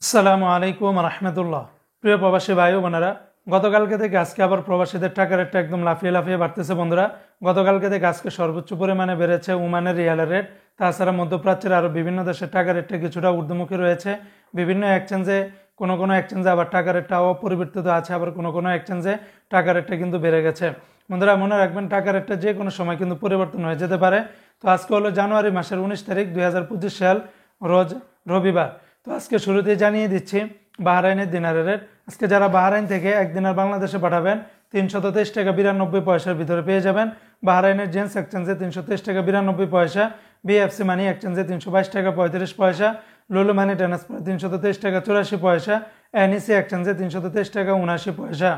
আসসালামু আলাইকুম রহমতুল্লাহ। প্রিয় প্রবাসী ভাই ও বোনেরা, গতকালকে থেকে আজকে আবার প্রবাসীদের টাকার রেটটা একদম লাফিয়ে লাফিয়ে বাড়তেছে বন্ধুরা। গতকালকে থেকে আজকে সর্বোচ্চ পরিমাণে বেড়েছে ওমানের রিয়ালের রেট। তাছাড়া মধ্যপ্রাচ্যের আরও বিভিন্ন দেশের টাকার রেটটা কিছুটা ঊর্ধ্বমুখী রয়েছে। বিভিন্ন এক্সচেঞ্জে কোনো এক্সচেঞ্জে আবার টাকার রেটটা অপরিবর্তিত আছে, আবার কোনো এক্সচেঞ্জে টাকার রেটটা কিন্তু বেড়ে গেছে। বন্ধুরা মনে রাখবেন, টাকার রেটটা যে কোনো সময় কিন্তু পরিবর্তন হয়ে যেতে পারে। তো আজকে হলো জানুয়ারি মাসের 19 তারিখ 2025 সাল, রোজ রবিবার। তো আজকে শুরুতেই জানিয়ে দিচ্ছি বাহরাইনের দিনারের রেট। আজকে যারা বাহরাইন থেকে এক দিনার বাংলাদেশে পাঠাবেন 323 টাকা 92 পয়সার ভিতরে পেয়ে যাবেন। বাহরাইনের জেন্স এক্সচেঞ্জে 323 টাকা 92 পয়সা, বিএফসি মানি এক্সচেঞ্জে 322 টাকা 35 পয়সা, লুলু মানি ট্রান্সফার 323 টাকা 84 পয়সা, এনইসি এক্সচেঞ্জে 323 টাকা 79 পয়সা।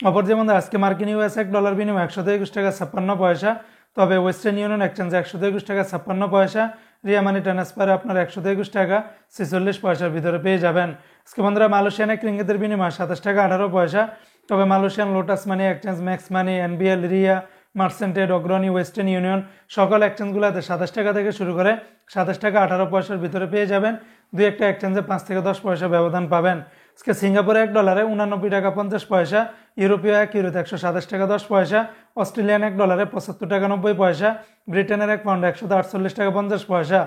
অপর যেমন আজকে মার্কিন ইউএস $1 বিনিময় 121 টাকা 56 পয়সা। তবে ওয়েস্টার্ন ইউনিয়ন এক্সচেঞ্জে 121 টাকা 56 পয়সা, রিয়া মানি ট্রান্সফারে আপনার 121 টাকা 46 পয়সার ভিতরে পেয়ে যাবেন। আজকে বন্ধুরা মালয়েশিয়ান এক রিঙ্গিতের বিনিময় 27 টাকা 18 পয়সা। তবে Malaysian Lotus Money Exchange, Max Money, NBL, Ria, মার্সেন্টেড, অগ্রণী, ওয়েস্টার্ন ইউনিয়ন সকল এক্সচেঞ্জগুলোতে 27 টাকা থেকে শুরু করে 27 টাকা 18 পয়সার ভিতরে পেয়ে যাবেন। দুই একটা এক্সচেঞ্জে 5 থেকে 10 পয়সা ব্যবধান পাবেন। আজকে সিঙ্গাপুরে $1 89 টাকা 50 পয়সা, ইউরোপীয় এক ইউরোতে 127 টাকা 10 পয়সা, অস্ট্রেলিয়ান $1 75 টাকা 90 পয়সা, ব্রিটেনের এক পাউন্ড 148 টাকা 50 পয়সা।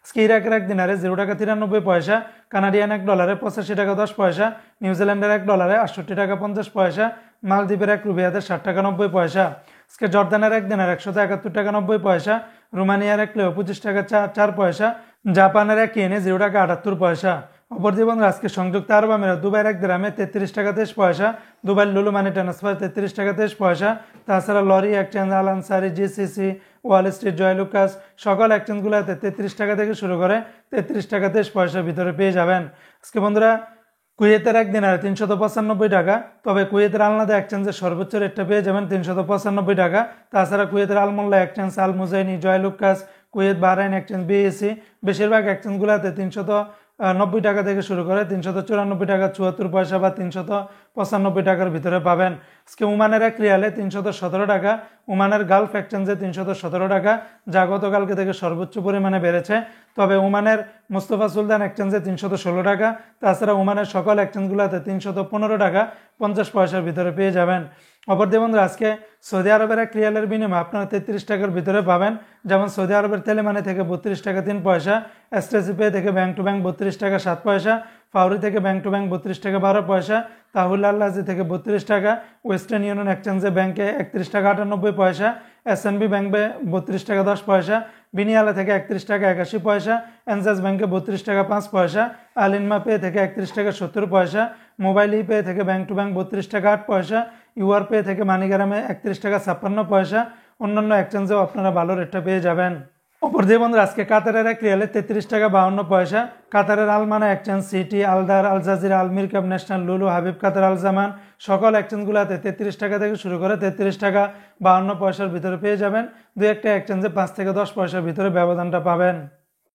আজকে ইরাকের এক দিনারে 0 টাকা 93 পয়সা, কানাডিয়ান $1 85 টাকা 10 পয়সা, নিউজিল্যান্ডের $1 68 টাকা 50 পয়সা, মালদ্বীপের এক রুপিয়াতে 60 টাকা 90 পয়সা। আজকে জর্দানের এক দিনার 171 টাকা 90 পয়সা, রোমানিয়ার এক লেও 25 টাকা 4 পয়সা, জাপানের এক ইয়েনে 0 টাকা 78 পয়সা। অপর জীবন আজকে সংযুক্ত আরব আমিরাত দুবাইয়ের এক দিরহামে 33 টাকা 23 পয়সা, দুবাইয়ের লুলু মানি ট্রান্সফার 33 টাকা 23 পয়সা। তাছাড়া Lari Exchange, Al Ansari, GCC, Wall Street, Joyalukkas সকল এক্সচেঞ্জগুলোতে 33 টাকা থেকে শুরু করে 33 টাকা 23 পয়সার ভিতরে পেয়ে যাবেন। আজকে বন্ধুরা কুয়েতের এক দিনারে 395 টাকা। তবে কুয়েতের আলনাদা এক্সচেঞ্জের সর্বোচ্চ রেটটা পেয়ে যাবেন 395 টাকা। তাছাড়া কুয়েতের Al Mulla Exchange, Al Muzaini, Joyalukkas, Kuwait Bahrain Exchange, BAC বেশিরভাগ এক্সচেঞ্জগুলোতে 390 টাকা থেকে শুরু করে 394 টাকা 74 পয়সা বা 395 টাকার ভিতরে পাবেন। আজকে ওমানের এক রিয়ালে 317 টাকা, ওমানের গালফ এক্সচেঞ্জে 317 টাকা, যা গতকালকে থেকে সর্বোচ্চ পরিমাণে বেড়েছে। তবে ওমানের মোস্তফা সুলতান এক্সচেঞ্জে 316 টাকা। তাছাড়া ওমানের সকল এক্সচেঞ্জগুলোতে 315 টাকা 50 পয়সার ভিতরে পেয়ে যাবেন। অপরদিকে বন্ধুরা আজকে সৌদি আরবের এক রিয়ালের বিনিময়ে আপনারা 33 টাকার ভিতরে পাবেন। যেমন সৌদি আরবের তেলেমানি থেকে 32 টাকা 3 পয়সা, এসটিসি পে থেকে ব্যাংক টু ব্যাংক 32 টাকা 7 পয়সা, ফাউরি থেকে ব্যাংক টু ব্যাংক 32 টাকা 12 পয়সা, তাহুল আল্লাজি থেকে 32 টাকা, ওয়েস্টার্ন ইউনিয়ন এক্সচেঞ্জে ব্যাংকে 31 টাকা 98 পয়সা, এসএনবি ব্যাংকে 32 টাকা 10 পয়সা, বিনিয়ালা থেকে 31 টাকা 81 পয়সা, এনজাস ব্যাংকে 32 টাকা 5 পয়সা, আলিনমা পে থেকে 31 টাকা 70 পয়সা, মোবাইল ই পে থেকে ব্যাংক টু ব্যাংক 32 টাকা 8 পয়সা, ইউআর পে থেকে মানিগ্রামে 31 টাকা 56 পয়সা। অন্যান্য এক্সচেঞ্জেও আপনারা ভালো রেটটা পেয়ে যাবেন। অপর যে বন্ধুরা আজকে কাতারের এক রিয়ালে 33 টাকা 52 পয়সা, কাতারের আলমানা এক্সচেঞ্জ, সিটি, আলদার, আল জাজিরা, আল মিরকাব ন্যাশনাল, লুলু, হাবিব কাতার, আল জামান সকল এক্সচেঞ্জগুলোতে 33 টাকা থেকে শুরু করে 33 টাকা 52 পয়সার ভিতরে পেয়ে যাবেন। দুই একটা এক্সচেঞ্জে 5 থেকে 10 পয়সার ভিতরে ব্যবধানটা পাবেন।